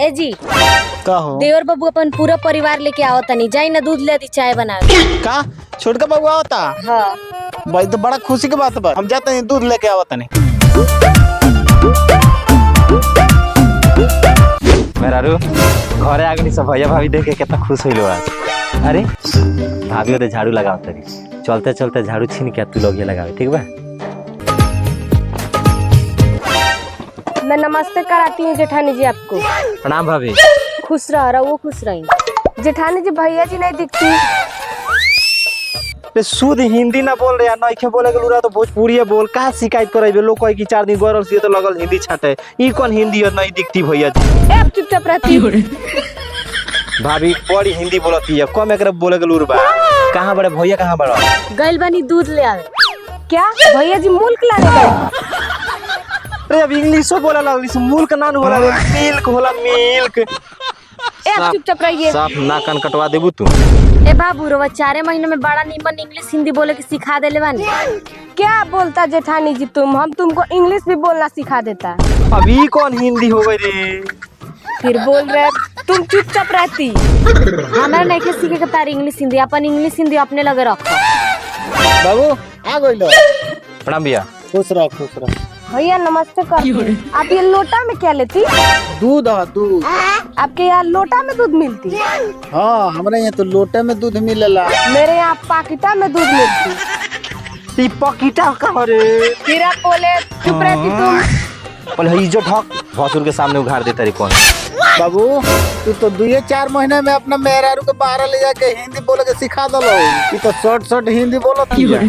ए जी का हो देवर बाबू अपन पूरा परिवार लेके आओ तनी जाई ना दूध ले दी चाय बना का छोटका बबुआ होता हाँ भाई तो बड़ा खुशी की बात बा हम जाते हैं दूध लेके आवत नहीं मेरा रू घरे आगनी सब भैया भाभी देख के कितना खुश होइलो आज। अरे भाभी ओते झाड़ू लगाओ तरी चलते चलते झाड़ू छीन के तू लोग ये लगावे ठीक बा। मैं नमस्ते कराती हूँ जेठानी जी आपको। प्रणाम भाभी। खुश रह वो खुश रही। जेठानी जी भैया जी नहीं दिखती। शुद्ध हिंदी ना बोल रहे ना इखे बोले गेलू तो भोजपुरी बोल का शिकायत करबे लोग कहे कि 4 दिन गरल से तो लगल हिंदी छाटे ई कौन हिंदी और नहीं दिखती भैया जी। ए चुपचाप रहती भाभी बड़ी हिंदी बोलती है कम एकरा बोले गेलू बा कहां बड़े भैया कहां बड़ा गइल बनी दूध ले आवे। क्या भैया जी मुल्क लाने गए? अरे अब इंग्लिशो बोला लगली मुल्क ना होला मिल्क होला मिल्क। ए चुपचाप रहिए। साफ ना कान कटवा देबू तू। ए बाबू रोवा 4 महीने में बड़ा नीमन इंग्लिश हिंदी बोले के सिखा देले बानी। क्या बोलता जेठानी जी तुम हम तुमको इंग्लिश भी बोलना सिखा देता। अभी कौन हिंदी हो गई रे फिर बोल रहे तुम चुपचाप रहती। हमारा नहीं के सीखे के तार इंग्लिश हिंदी अपन इंग्लिश हिंदी अपने लगे रखो। बाबू आ गइलो प्रणाम भैया। खुश रह भैया नमस्ते कर। आप ये लोटा में क्या लेती? दूध है दूध। आपके यहाँ लोटा में दूध मिलती? हाँ हमारे यहाँ तो लोटे में दूध मिलेला। मेरे यहाँ पाकिटा में दूध मिलती। ई पकीटा का रे फिर आप बोले चुप रहती तुम। पहले इज्जत हक भसुर के सामने उघाड़ देता रे कौन। बाबू तू तो 2-4 महीने में अपना मेहरारू के बाहर ले जाके हिंदी बोले के सिखा दलो। तू तो शॉर्ट हिंदी बोलत है।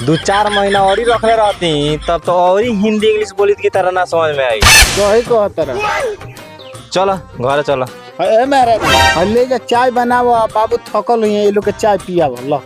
2-4 महीना और ही रखले रहती तब तो और ही हिंदी इंग्लिश बोली की तरह ना समझ में आई। सही कहत रहा। चलो घर चलो। ए मेहरारू ले जा चाय बनाओ बाबू थकल हुई ये लोग के चाय पियावो लो।